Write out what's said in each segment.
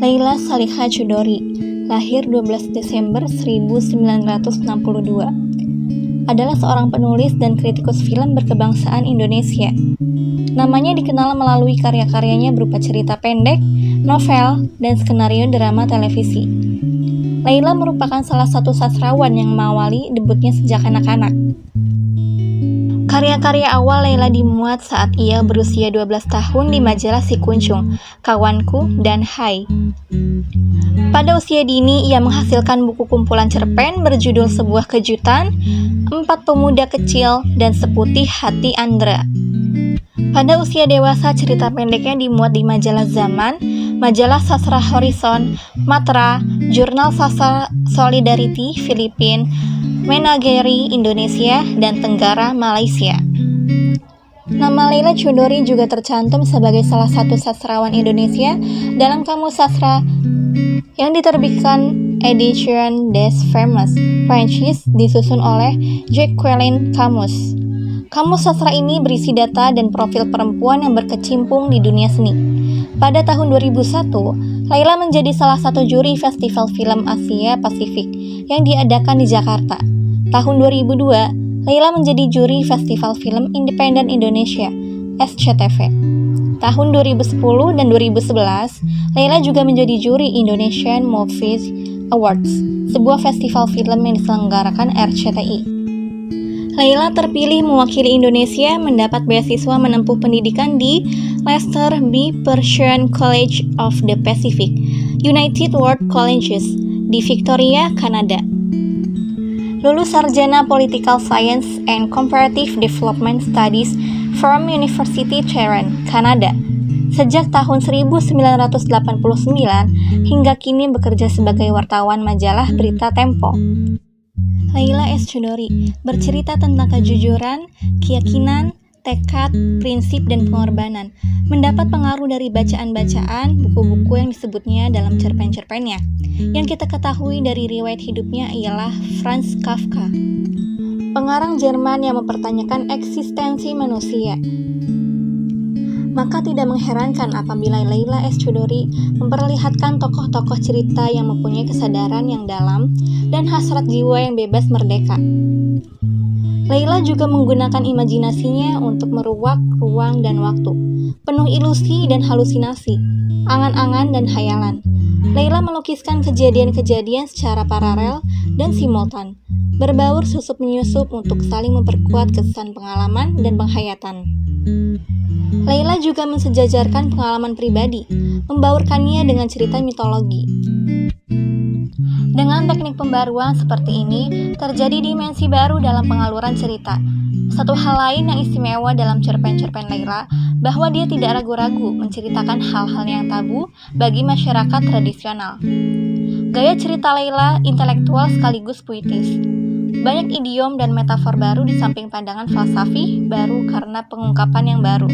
Leila Saliha Chudori, lahir 12 Desember 1962, adalah seorang penulis dan kritikus film berkebangsaan Indonesia. Namanya dikenal melalui karya-karyanya berupa cerita pendek, novel, dan skenario drama televisi. Leila merupakan salah satu sastrawan yang mengawali debutnya sejak anak-anak. Karya-karya awal Leila dimuat saat ia berusia 12 tahun di majalah Si Kuncung, Kawanku, dan Hai. Pada usia dini, ia menghasilkan buku kumpulan cerpen berjudul Sebuah Kejutan, Empat Pemuda Kecil, dan Seputih Hati Andra. Pada usia dewasa, cerita pendeknya dimuat di majalah Zaman, majalah sastra Horizon, Matra, jurnal sastra Solidarity Filipina, Menageri Indonesia, dan Tenggara Malaysia. Nama Leila Chudori juga tercantum sebagai salah satu sastrawan Indonesia dalam Kamus Sastra yang diterbitkan Edition des Femmes Prancis disusun oleh Jacqueline Camus. Kamus sastra ini berisi data dan profil perempuan yang berkecimpung di dunia seni. Pada tahun 2001, Leila menjadi salah satu juri Festival Film Asia Pasifik yang diadakan di Jakarta. Tahun 2002, Leila menjadi juri Festival Film Independen Indonesia, SCTV. Tahun 2010 dan 2011, Leila juga menjadi juri Indonesian Movies Awards, sebuah festival film yang diselenggarakan RCTI. Leila terpilih mewakili Indonesia mendapat beasiswa menempuh pendidikan di Lester B. Pearson College of the Pacific, United World Colleges, di Victoria, Kanada. Lulus sarjana Political Science and Comparative Development Studies from University Tehran, Kanada. Sejak tahun 1989 hingga kini bekerja sebagai wartawan majalah Berita Tempo. Leila S. Chudori bercerita tentang kejujuran, keyakinan, tekad, prinsip, dan pengorbanan. Mendapat pengaruh dari bacaan-bacaan, buku-buku yang disebutnya dalam cerpen-cerpennya. Yang kita ketahui dari riwayat hidupnya ialah Franz Kafka, pengarang Jerman yang mempertanyakan eksistensi manusia. Maka tidak mengherankan apabila Leila S. Chudori memperlihatkan tokoh-tokoh cerita yang mempunyai kesadaran yang dalam dan hasrat jiwa yang bebas merdeka. Leila juga menggunakan imajinasinya untuk meruak ruang dan waktu, penuh ilusi dan halusinasi, angan-angan dan hayalan. Leila melukiskan kejadian-kejadian secara paralel dan simultan, berbaur susup-menyusup untuk saling memperkuat kesan pengalaman dan penghayatan. Leila juga mensejajarkan pengalaman pribadi, membaurkannya dengan cerita mitologi. Dengan teknik pembaruan seperti ini, terjadi dimensi baru dalam pengaluran cerita. Satu hal lain yang istimewa dalam cerpen-cerpen Leila, bahwa dia tidak ragu-ragu menceritakan hal-hal yang tabu bagi masyarakat tradisional. Gaya cerita Leila intelektual sekaligus puitis. Banyak idiom dan metafor baru di samping pandangan falsafi baru karena pengungkapan yang baru.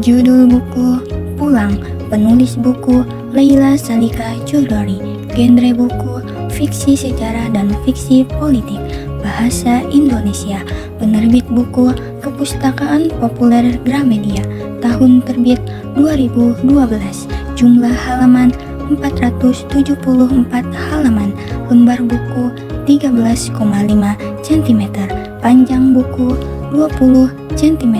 Judul buku, Pulang, penulis buku Leila Saliha Chudori, genre buku, fiksi sejarah dan fiksi politik, bahasa Indonesia, penerbit buku, Kepustakaan Populer Gramedia, tahun terbit 2012, jumlah halaman 474 halaman, lembar buku 13,5 cm, panjang buku 20 cm,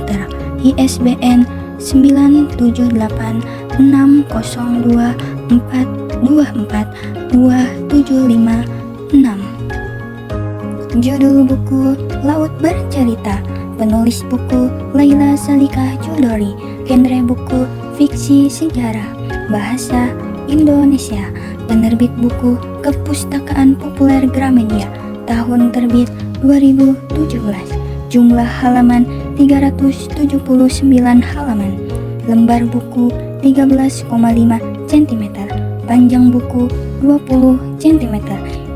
ISBN 9786024242756. Judul buku Laut Bercerita, penulis buku Laila Salika Chudori, genre buku fiksi sejarah, bahasa Indonesia, penerbit buku Kepustakaan Populer Gramedia, tahun terbit 2017, jumlah halaman 379 halaman, lembar buku 13,5 cm, panjang buku 20 cm,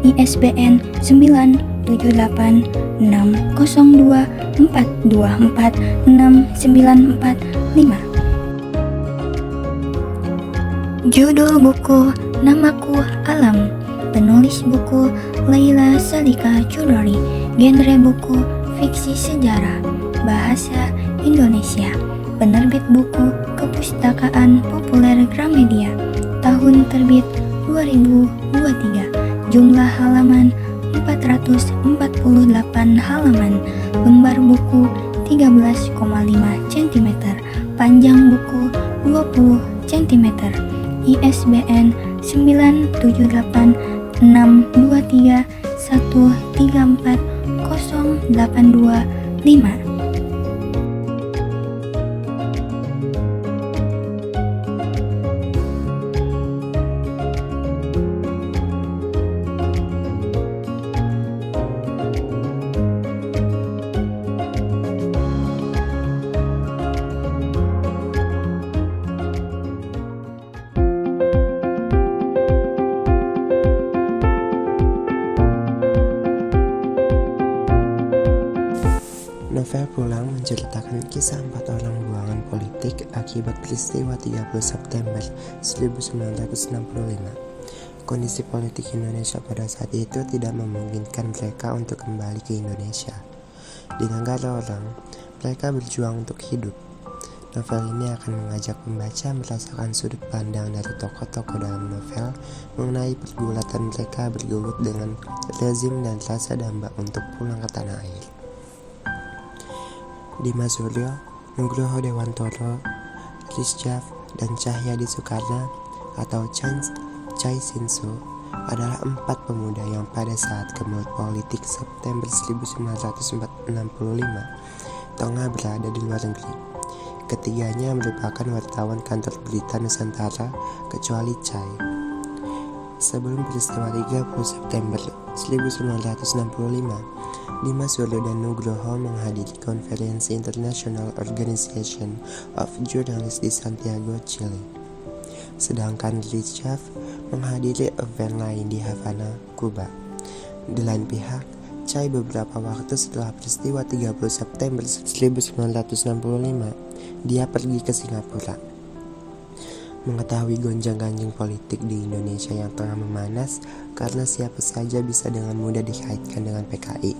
ISBN 9786024246945. Judul buku Namaku Alam, penulis buku Laila Salika Chudori, genre buku fiksi sejarah, bahasa Indonesia, penerbit buku Kepustakaan Populer Gramedia, tahun terbit 2023, jumlah halaman 448 halaman, lembar buku 13,5 cm, panjang buku 20 cm, ISBN 9786231340825. Novel Pulang menceritakan kisah 4 orang buangan politik akibat peristiwa 30 September 1965. Kondisi politik Indonesia pada saat itu tidak memungkinkan mereka untuk kembali ke Indonesia. Di negara orang, mereka berjuang untuk hidup. Novel ini akan mengajak pembaca merasakan sudut pandang dari tokoh-tokoh dalam novel mengenai pergulatan mereka bergelut dengan rezim dan rasa damba untuk pulang ke tanah air. Dimas Suryo, Nugroho Dewantoro, Rizjaf, dan Cahyadi Soekarno atau Chai Sinsu adalah 4 pemuda yang pada saat kemelut politik September 1965 tengah berada di luar negeri. Ketiganya merupakan wartawan kantor berita Nusantara kecuali Chai. Sebelum peristiwa 30 September 1965, Dimas Suryo dan Nugroho menghadiri konferensi International Organization of Journalists di Santiago, Chile. Sedangkan Rizjaf menghadiri event lain di Havana, Kuba. Di lain pihak, Chai beberapa waktu setelah peristiwa 30 September 1965, dia pergi ke Singapura. Mengetahui gonjang-ganjing politik di Indonesia yang tengah memanas karena siapa saja bisa dengan mudah dikaitkan dengan PKI,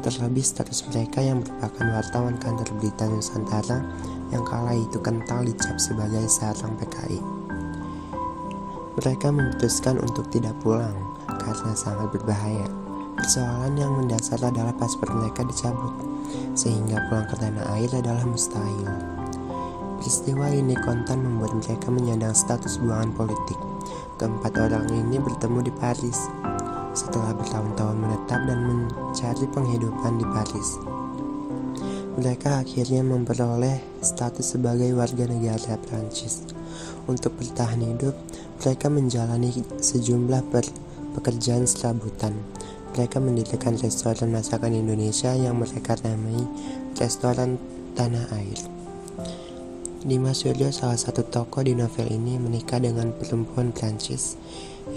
terlebih status mereka yang merupakan wartawan kantor berita Nusantara yang kala itu kental dicap sebagai sarang PKI. Mereka memutuskan untuk tidak pulang karena sangat berbahaya. Persoalan yang mendasar adalah paspor mereka dicabut, sehingga pulang ke tanah air adalah mustahil. Peristiwa ini kontan membuat mereka menyandang status buangan politik. Keempat orang ini bertemu di Paris setelah bertahun-tahun menetap dan mencari penghidupan di Paris. Mereka akhirnya memperoleh status sebagai warga negara Prancis. Untuk bertahan hidup, mereka menjalani sejumlah pekerjaan serabutan. Mereka mendirikan restoran masakan Indonesia yang mereka namai Restoran Tanah Air. Dimas Suryo, salah satu tokoh di novel ini, menikah dengan perempuan Prancis,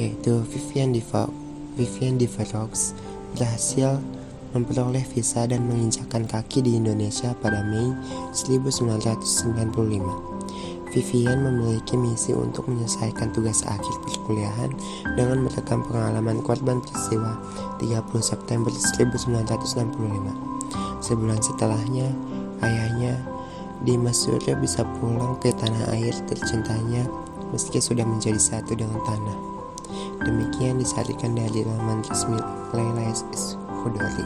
yaitu Viviane de Verroux, berhasil memperoleh visa dan menginjakkan kaki di Indonesia pada Mei 1995. Viviane memiliki misi untuk menyelesaikan tugas akhir perkuliahan dengan merekam pengalaman korban peristiwa 30 September 1965. Sebulan setelahnya, ayahnya Dimas Suryo bisa pulang ke tanah air tercintanya meski sudah menjadi satu dengan tanah. Demikian disarikan dari laman resmi Laila S. Chudori.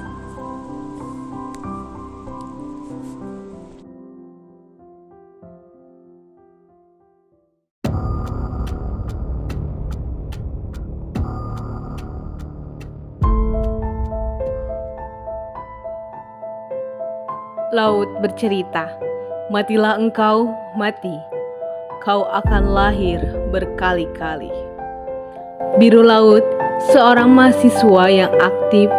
Laut bercerita, matilah engkau, mati. Kau akan lahir berkali-kali. Biru Laut, seorang mahasiswa yang aktif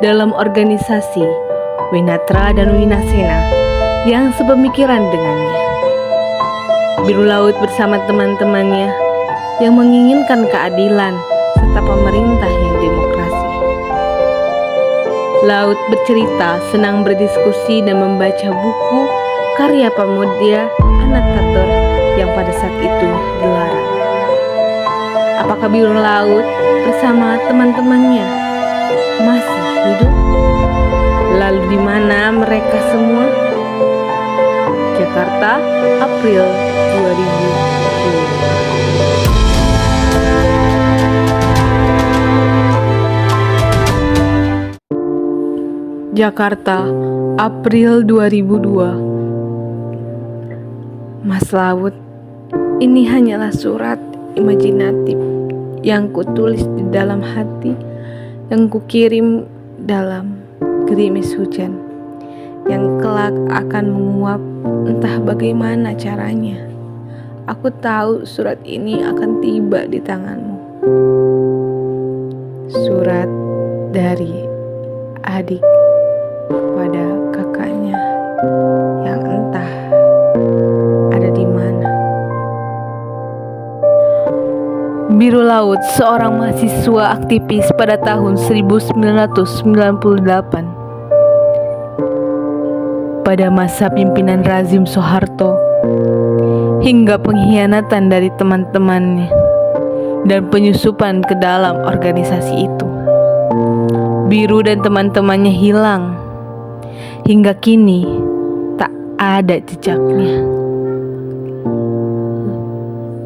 dalam organisasi Winatra dan Winasena yang sepemikiran dengannya. Biru Laut bersama teman-temannya yang menginginkan keadilan serta pemerintah yang demokrasi. Laut bercerita senang berdiskusi dan membaca buku karya pemuda Anantatur yang pada saat itu dilarang. Apakah Biru Laut bersama teman-temannya masih hidup? Lalu di mana mereka semua? Jakarta, April 2020. Jakarta, April 2002. Mas Laut, ini hanyalah surat imajinatif yang kutulis di dalam hati, yang kukirim dalam gerimis hujan, yang kelak akan menguap entah bagaimana caranya. Aku tahu surat ini akan tiba di tanganmu. Surat dari adik pada kakaknya yang entah ada di mana. Biru Laut, seorang mahasiswa aktivis pada tahun 1998. Pada masa pimpinan rezim Soeharto hingga pengkhianatan dari teman-temannya dan penyusupan ke dalam organisasi itu. Biru dan teman-temannya hilang. Hingga kini tak ada jejaknya.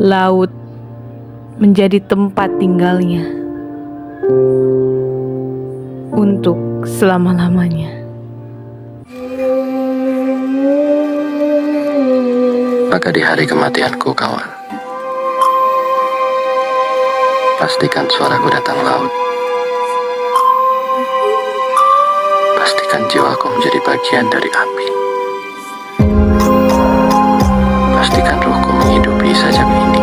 Laut menjadi tempat tinggalnya untuk selama-lamanya. Maka di hari kematianku, kawan, pastikan suaraku datang laut. Pastikan jiwaku menjadi bagian dari api. Pastikan ruhku menghidupi sajak ini.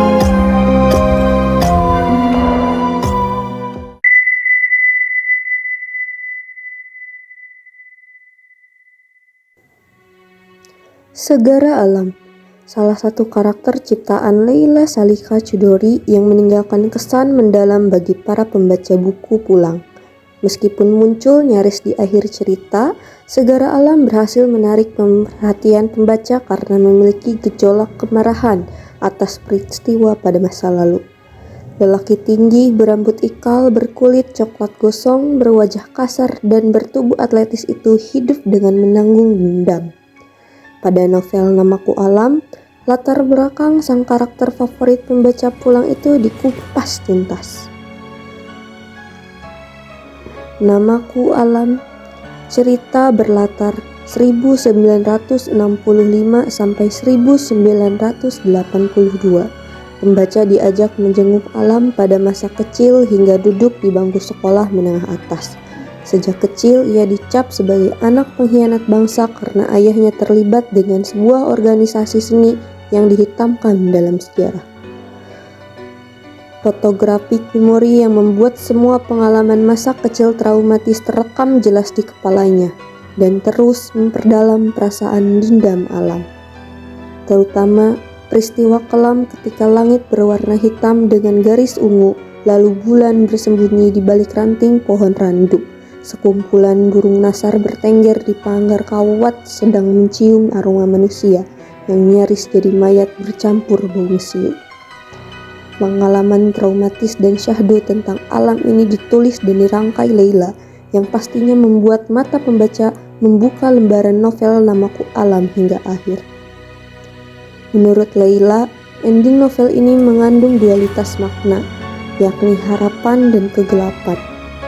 Segara Alam, salah satu karakter ciptaan Leila Salika Chudori yang meninggalkan kesan mendalam bagi para pembaca buku pulang. Meskipun muncul nyaris di akhir cerita, Segara Alam berhasil menarik perhatian pembaca karena memiliki gejolak kemarahan atas peristiwa pada masa lalu. Lelaki tinggi, berambut ikal, berkulit coklat gosong, berwajah kasar, dan bertubuh atletis itu hidup dengan menanggung dendam. Pada novel Namaku Alam, latar belakang sang karakter favorit pembaca pulang itu dikupas tuntas. Namaku Alam, cerita berlatar 1965 sampai 1982. Pembaca diajak menjenguk alam pada masa kecil hingga duduk di bangku sekolah menengah atas. Sejak kecil ia dicap sebagai anak pengkhianat bangsa karena ayahnya terlibat dengan sebuah organisasi seni yang dihitamkan dalam sejarah. Fotografi memori yang membuat semua pengalaman masa kecil traumatis terekam jelas di kepalanya dan terus memperdalam perasaan dendam alam. Terutama peristiwa kelam ketika langit berwarna hitam dengan garis ungu, lalu bulan bersembunyi di balik ranting pohon randu. Sekumpulan burung nasar bertengger di pagar kawat sedang mencium aroma manusia yang nyaris jadi mayat bercampur bau mesiu. Pengalaman traumatis dan syahdu tentang alam ini ditulis dan dirangkai Leila, yang pastinya membuat mata pembaca membuka lembaran novel Namaku Alam hingga akhir. Menurut Leila, ending novel ini mengandung dualitas makna, yakni harapan dan kegelapan.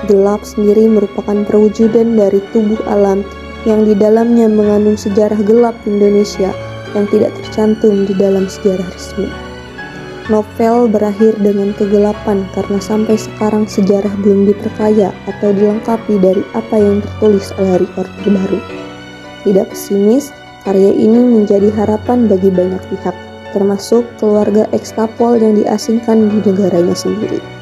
Gelap sendiri merupakan perwujudan dari tubuh alam yang di dalamnya mengandung sejarah gelap Indonesia yang tidak tercantum di dalam sejarah resmi. Novel berakhir dengan kegelapan karena sampai sekarang sejarah belum diperkaya atau dilengkapi dari apa yang tertulis oleh Hari Orde Baru. Tidak pesimis, karya ini menjadi harapan bagi banyak pihak, termasuk keluarga ekstapol yang diasingkan di negaranya sendiri.